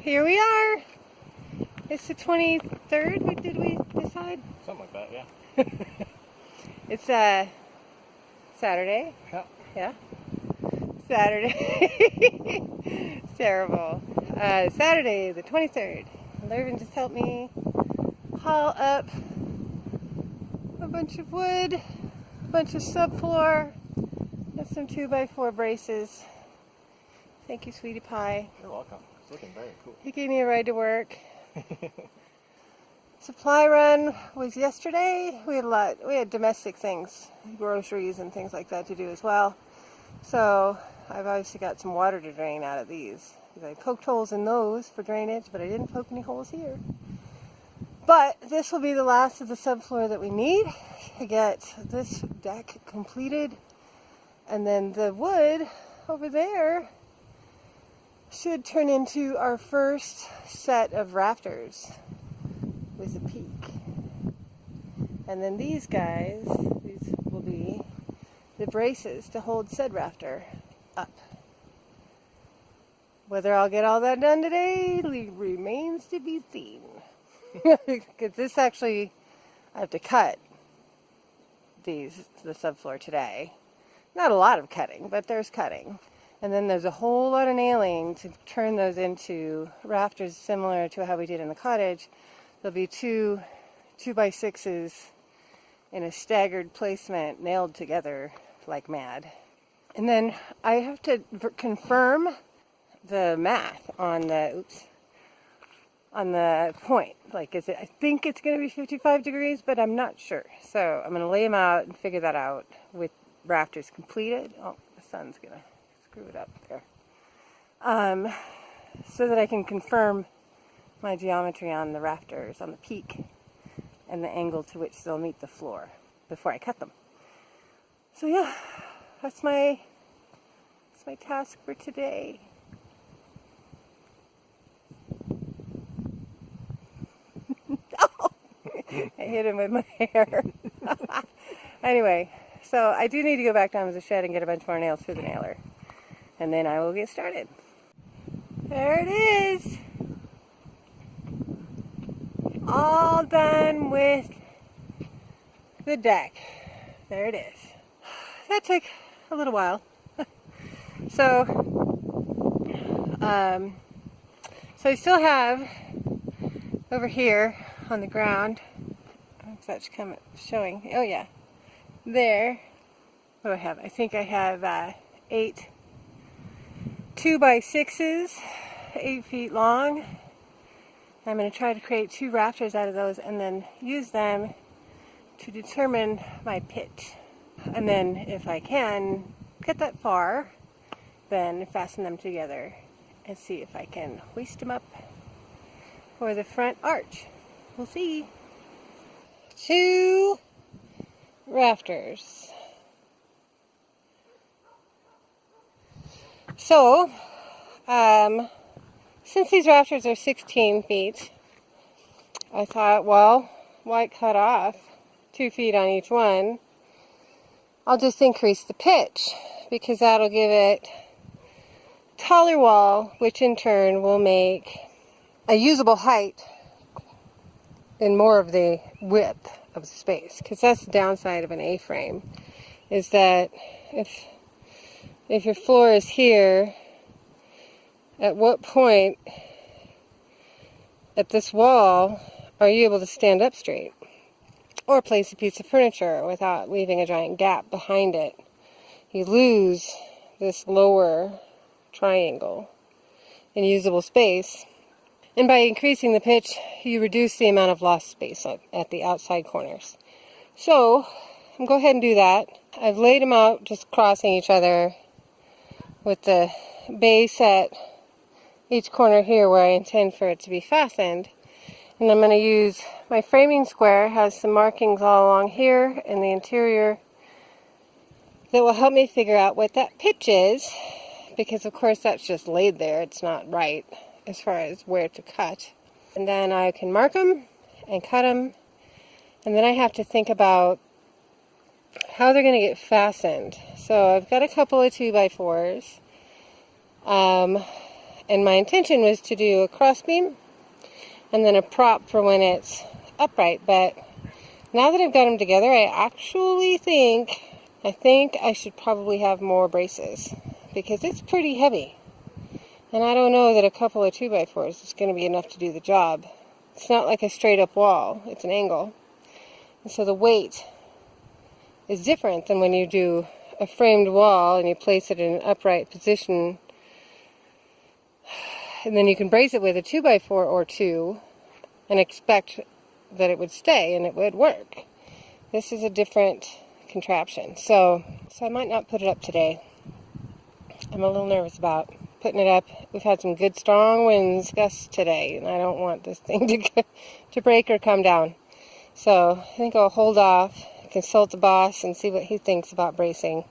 Here we are. It's the 23rd. What did we decide? Something like that, yeah. It's Saturday. Yeah. Yeah. Saturday. It's terrible. Saturday the 23rd. Lervin just helped me haul up a bunch of wood, a bunch of subfloor, and some 2x4 braces. Thank you, sweetie pie. You're welcome. It's looking very cool. He gave me a ride to work. Supply run was yesterday. We had domestic things, groceries and things like that to do as well. So I've obviously got some water to drain out of these. I poked holes in those for drainage, but I didn't poke any holes here. But this will be the last of the subfloor that we need to get this deck completed. And then the wood over there should turn into our first set of rafters with a peak. And then these guys, these will be the braces to hold said rafter up. Whether I'll get all that done today remains to be seen. Because this actually, I have to cut the subfloor today. Not a lot of cutting, but there's cutting. And then there's a whole lot of nailing to turn those into rafters similar to how we did in the cottage. There'll be two 2x6s in a staggered placement nailed together like mad. And then I have to confirm the math on the point. Like, I think it's going to be 55 degrees, but I'm not sure. So I'm going to lay them out and figure that out with rafters completed. Oh, the sun's going to screw it up there. So that I can confirm my geometry on the rafters, on the peak, and the angle to which they'll meet the floor before I cut them. So yeah, that's my task for today. Oh, I hit him with my hair. Anyway, so I do need to go back down to the shed and get a bunch more nails through the nailer. And then I will get started. There it is. All done with the deck. There it is. That took a little while. So I still have over here on the ground, if that's showing, oh yeah, there, what do I have? I think I have 8 2x6s, 8 feet long. I'm going to try to create 2 rafters out of those and then use them to determine my pitch. And then if I can get that far, then fasten them together and see if I can hoist them up for the front arch. We'll see. 2 rafters. So, since these rafters are 16 feet, I thought, well, why cut off 2 feet on each one? I'll just increase the pitch, because that'll give it taller wall, which in turn will make a usable height and more of the width of the space. Because that's the downside of an A-frame, is that if your floor is here, at what point at this wall are you able to stand up straight or place a piece of furniture without leaving a giant gap behind it? You lose this lower triangle in usable space, and by increasing the pitch you reduce the amount of lost space at the outside corners. So I'm going to go ahead and do that. I've laid them out just crossing each other with the base at each corner here where I intend for it to be fastened. And I'm going to use my framing square. It has some markings all along here in the interior that will help me figure out what that pitch is, because of course that's just laid there. It's not right as far as where to cut. And then I can mark them and cut them, and then I have to think about how they're going to get fastened. So I've got a couple of 2x4s. And my intention was to do a crossbeam and then a prop for when it's upright. But now that I've got them together, I actually think I should probably have more braces because it's pretty heavy. And I don't know that a couple of 2x4s is going to be enough to do the job. It's not like a straight up wall, it's an angle. And so the weight is different than when you do a framed wall and you place it in an upright position. And then you can brace it with a 2x4 or 2 and expect that it would stay and it would work. This is a different contraption. So I might not put it up today. I'm a little nervous about putting it up. We've had some good strong winds gusts today, and I don't want this thing to break or come down. So I think I'll hold off, consult the boss, and see what he thinks about bracing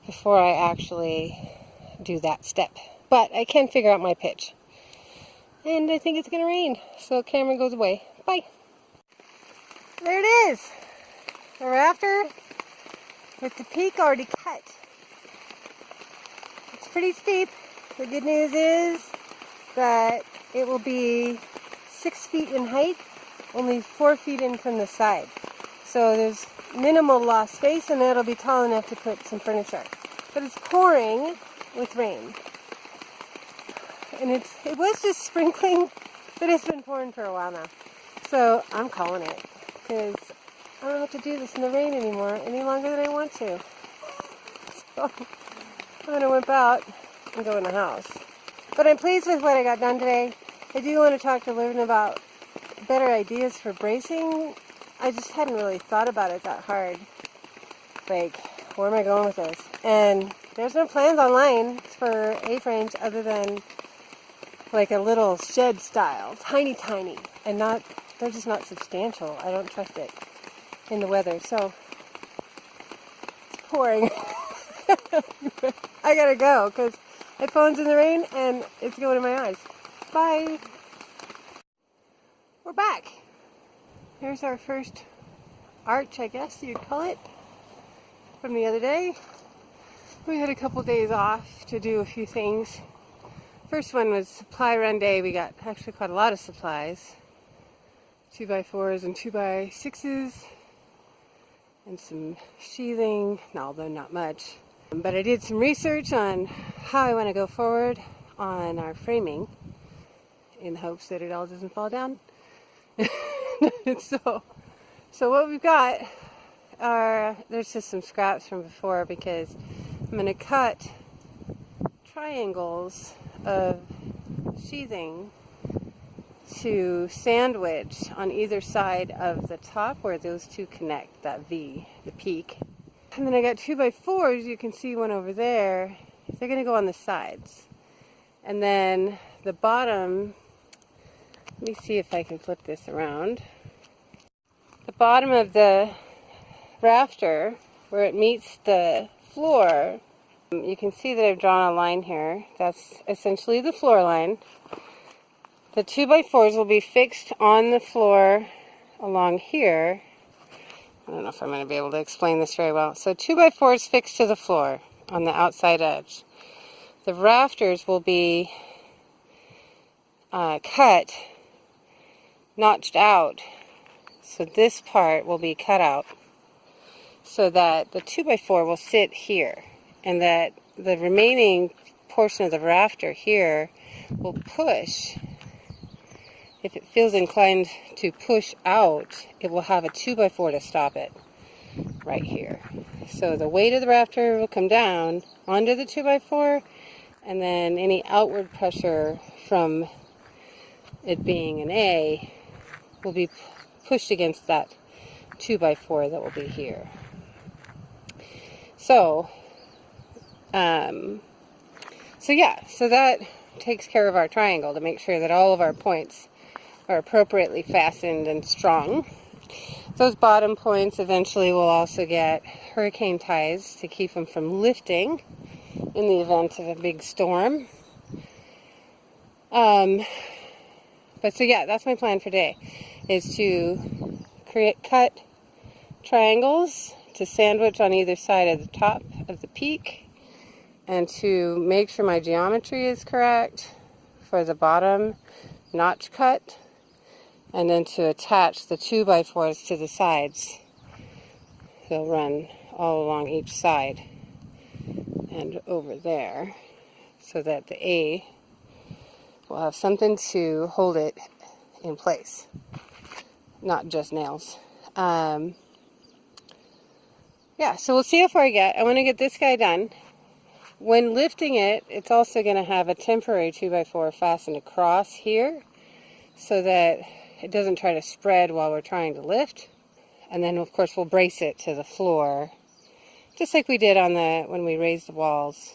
before I actually do that step. But I can figure out my pitch. And I think it's going to rain, so camera goes away. Bye. There it is. The rafter with the peak already cut. It's pretty steep. The good news is that it will be 6 feet in height, only 4 feet in from the side. So there's minimal lost space, and it'll be tall enough to put some furniture. But it's pouring with rain. And it was just sprinkling, but it's been pouring for a while now. So I'm calling it, because I don't have to do this in the rain anymore, any longer than I want to. So I'm going to whip out and go in the house. But I'm pleased with what I got done today. I do want to talk to Livin about better ideas for bracing. I just hadn't really thought about it that hard. Like, where am I going with this? And there's no plans online for A-frames other than like a little shed style, tiny, and they're just not substantial. I don't trust it in the weather, so it's pouring. I gotta go because my phone's in the rain and it's going in my eyes. Bye. We're back. Here's our first arch, I guess you'd call it, from the other day. We had a couple days off to do a few things. First one was supply run day. We got actually quite a lot of supplies. 2x4s and 2x6s. And some sheathing, although not much. But I did some research on how I want to go forward on our framing in hopes that it all doesn't fall down. So what we've got are, there's just some scraps from before because I'm going to cut triangles of sheathing to sandwich on either side of the top where those two connect, that V, the peak. And then I got 2x4s, you can see one over there. They're going to go on the sides. And then the bottom, let me see if I can flip this around. The bottom of the rafter, where it meets the floor, you can see that I've drawn a line here. That's essentially the floor line. The 2x4s will be fixed on the floor along here. I don't know if I'm going to be able to explain this very well. So 2x4s fixed to the floor on the outside edge. The rafters will be cut, notched out. So this part will be cut out so that the 2x4 will sit here, and that the remaining portion of the rafter here will push. If it feels inclined to push out, it will have a 2x4 to stop it right here. So the weight of the rafter will come down onto the 2x4, and then any outward pressure from it being an A will be pushed against that 2x4 that will be here. So that takes care of our triangle to make sure that all of our points are appropriately fastened and strong. Those bottom points eventually will also get hurricane ties to keep them from lifting in the event of a big storm. That's my plan for today, is to cut triangles to sandwich on either side of the top of the peak, and to make sure my geometry is correct for the bottom notch cut, and then to attach the 2x4s to the sides. They'll run all along each side and over there, so that the A will have something to hold it in place, not just nails. Yeah, so we'll see how far I get. I want to get this guy done. When lifting it, it's also going to have a temporary 2x4 fastened across here so that it doesn't try to spread while we're trying to lift. And then, of course, we'll brace it to the floor, just like we did on when we raised the walls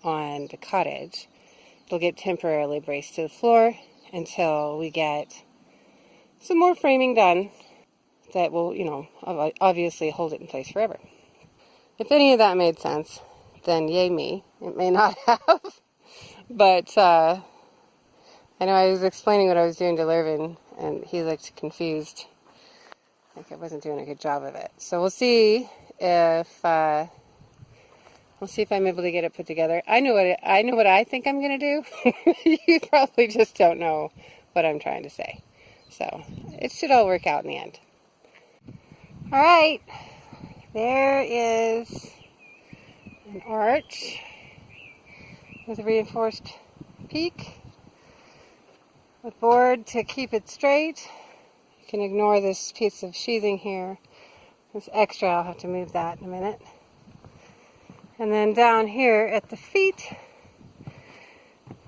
on the cottage. It'll get temporarily braced to the floor until we get some more framing done that will, you know, obviously hold it in place forever. If any of that made sense, then yay me. It may not have. But I know I was explaining what I was doing to Lervin, and he looked confused. Like I wasn't doing a good job of it. So we'll see if I'm able to get it put together. I know what I think I'm going to do. You probably just don't know what I'm trying to say. So it should all work out in the end. All right. There is an arch with a reinforced peak with board to keep it straight. You can ignore this piece of sheathing here. It's extra. I'll have to move that in a minute. And then down here at the feet,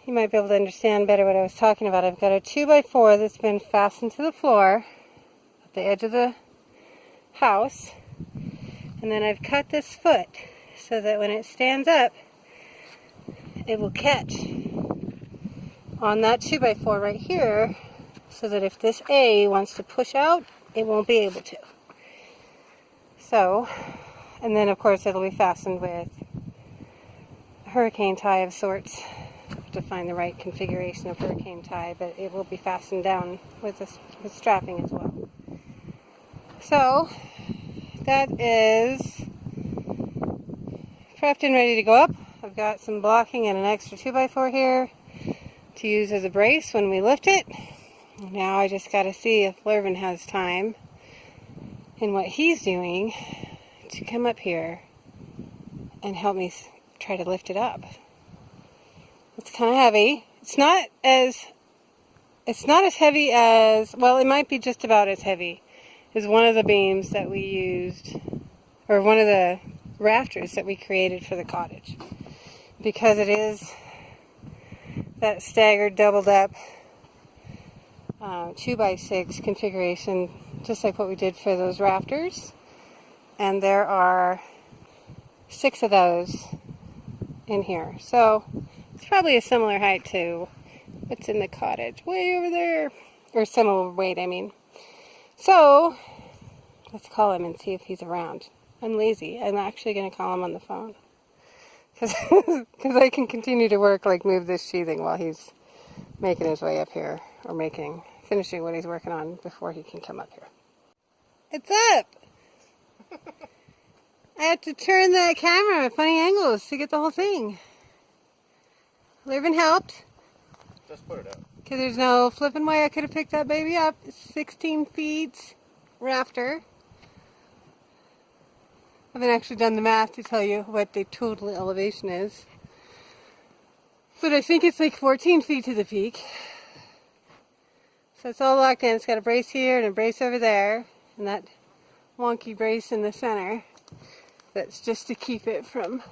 you might be able to understand better what I was talking about. I've got a 2x4 that's been fastened to the floor at the edge of the house. And then I've cut this foot so that when it stands up, it will catch on that 2x4 right here, so that if this A wants to push out, it won't be able to. So, and then of course it'll be fastened with a hurricane tie of sorts. To find the right configuration of hurricane tie, but it will be fastened down with strapping as well. So that is prepped and ready to go up. I've got some blocking and an extra 2x4 here to use as a brace when we lift it. Now I just got to see if Lervin has time in what he's doing to come up here and help me try to lift it up. It's kind of heavy. It's not as heavy as, well, it might be just about as heavy as one of the beams that we used, or one of the rafters that we created for the cottage. Because it is that staggered, doubled up 2x6 configuration, just like what we did for those rafters. And there are 6 of those in here. So it's probably a similar height to what's in the cottage, way over there. Or similar weight, I mean. So, let's call him and see if he's around. I'm lazy. I'm actually going to call him on the phone. Because I can continue to work, like move this sheathing while he's making his way up here. Or finishing what he's working on before he can come up here. It's up! I have to turn the camera at funny angles to get the whole thing. Lervin helped. Just put it out. Because there's no flipping way I could have picked that baby up. It's 16 feet rafter. I haven't actually done the math to tell you what the total elevation is. But I think it's like 14 feet to the peak. So it's all locked in. It's got a brace here and a brace over there. And that wonky brace in the center. That's just to keep it from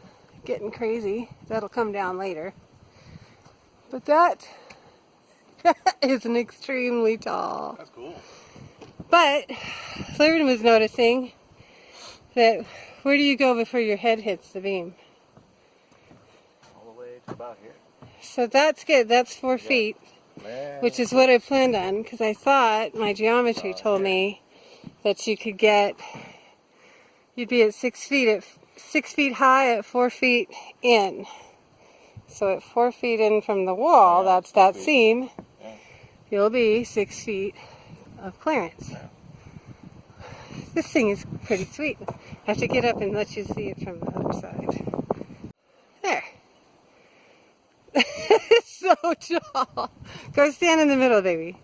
getting crazy. That'll come down later. But that is an extremely tall. That's cool. But Lervin was noticing that where do you go before your head hits the beam? All the way to about here. So that's good. That's 4 feet, which is what I planned on, because I thought my geometry told me that you'd be at 6 feet 6 feet high at 4 feet in. So at 4 feet in from the wall, that's that seam, you'll be 6 feet of clearance. This thing is pretty sweet. I have to get up and let you see it from the other side. There. It's so tall. Go stand in the middle, baby.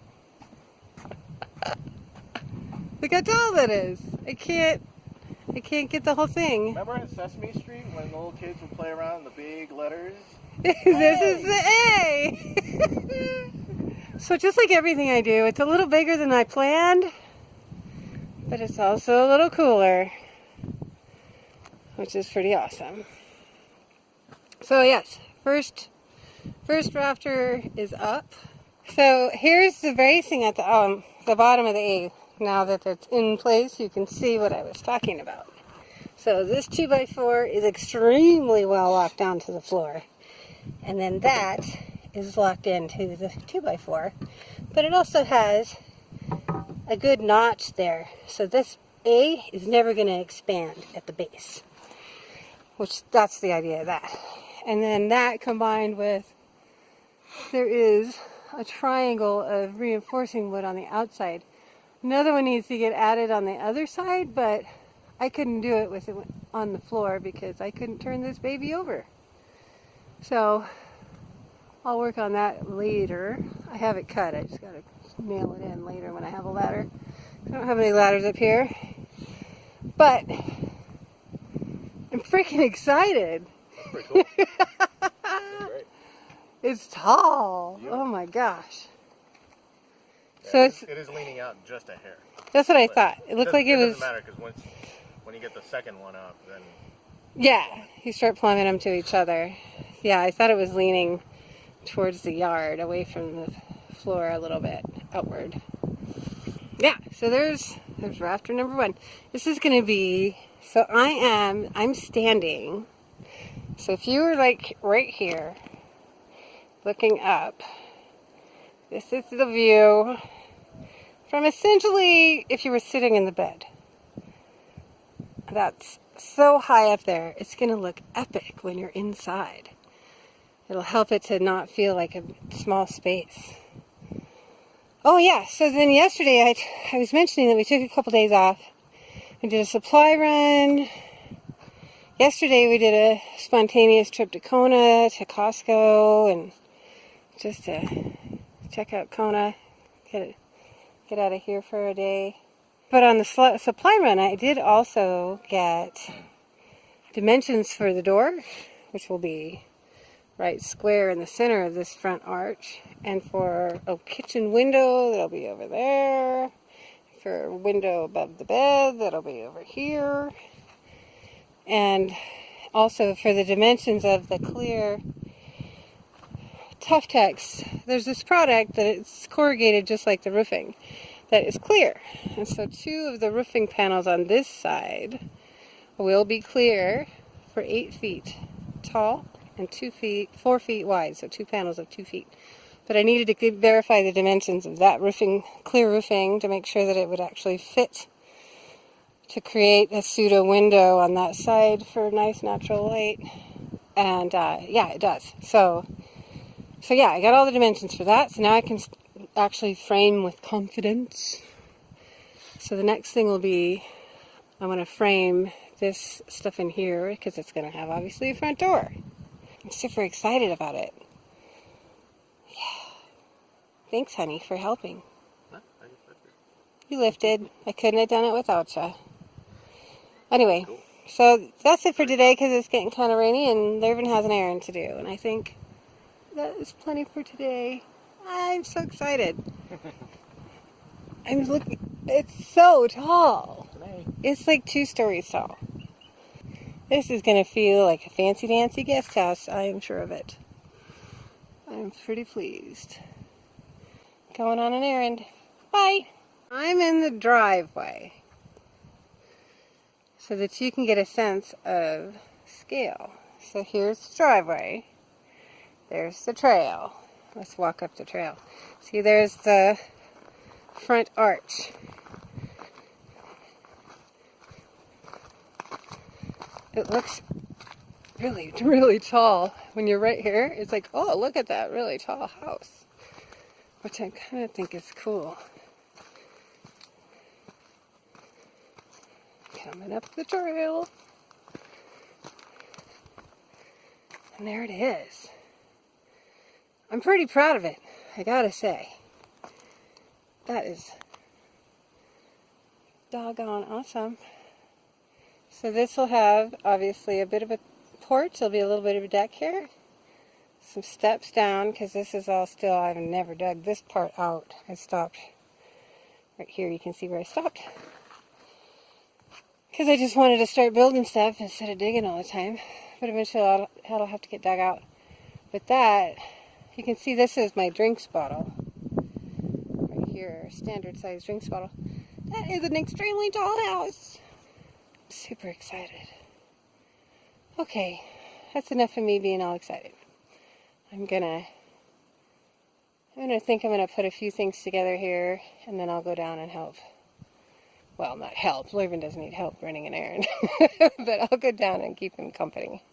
Look how tall that is. I can't get the whole thing. Remember in Sesame Street when the little kids would play around with the big letters? This is the A. So just like everything I do, it's a little bigger than I planned, but it's also a little cooler, which is pretty awesome. So yes, first rafter is up. So here's the bracing at the bottom of the A. Now that it's in place, you can see what I was talking about. So this 2x4 is extremely well locked down to the floor. And then that is locked into the 2x4. But it also has a good notch there. So this A is never going to expand at the base. Which, that's the idea of that. And then that combined with, there is a triangle of reinforcing wood on the outside. Another one needs to get added on the other side, but I couldn't do it with it on the floor because I couldn't turn this baby over. So I'll work on that later. I have it cut. I just got to nail it in later when I have a ladder. I don't have any ladders up here. But I'm freaking excited. Pretty cool. Great. It's tall. Yep. Oh my gosh. Yeah, So it is leaning out just a hair. that's what I thought. It looked like it was. Doesn't matter because when you get the second one up, then Yeah, you start plumbing them to each other. Yeah, I thought it was leaning towards the yard, away from the floor a little bit, outward. Yeah, so there's rafter number 1. This is going to be, so I'm standing. So if you were like right here, looking up, this is the view from essentially if you were sitting in the bed. That's so high up there. It's going to look epic when you're inside. It'll help it to not feel like a small space. Oh yeah, so then yesterday I was mentioning that we took a couple days off. We did a supply run. Yesterday we did a spontaneous trip to Kona, to Costco, and just to check out Kona, get out of here for a day. But on the supply run, I did also get dimensions for the door, which will be right square in the center of this front arch, and for a kitchen window, that'll be over there. For a window above the bed, that'll be over here. And also for the dimensions of the clear Tough Tex, there's this product that it's corrugated just like the roofing, that is clear. And so 2 of the roofing panels on this side will be clear for 8 feet tall and 4 feet wide, so 2 panels of 2 feet. But I needed to verify the dimensions of that roofing, clear roofing, to make sure that it would actually fit to create a pseudo window on that side for nice natural light. And yeah, it does. So yeah, I got all the dimensions for that. So now I can actually frame with confidence. So the next thing will be, I want to frame this stuff in here because it's going to have obviously a front door. I'm super excited about it. Yeah. Thanks, honey, for helping. You lifted. I couldn't have done it without you. Anyway, so that's it for today because it's getting kind of rainy and Lurvin has an errand to do. And I think that is plenty for today. I'm so excited. I'm looking. It's so tall. It's like 2 stories tall. This is going to feel like a fancy dancy guest house. I am sure of it. I'm pretty pleased. Going on an errand. Bye. I'm in the driveway so that you can get a sense of scale. So here's the driveway. There's the trail. Let's walk up the trail. See, there's the front arch. It looks really, really tall. When you're right here, it's like, oh, look at that really tall house. Which I kind of think is cool. Coming up the trail. And there it is. I'm pretty proud of it, I gotta say. That is doggone awesome. So this will have, obviously, a bit of a porch. There'll be a little bit of a deck here. Some steps down, because this is all still, I've never dug this part out. I stopped right here. You can see where I stopped. Because I just wanted to start building stuff instead of digging all the time. But eventually that'll have to get dug out. But that, you can see this is my drinks bottle. Right here, standard size drinks bottle. That is an extremely tall house. I'm super excited. Okay, that's enough of me being all excited. I'm gonna think I'm gonna put a few things together here, and then I'll go down and help. Well, not help. Loiven doesn't need help running an errand. But I'll go down and keep him company.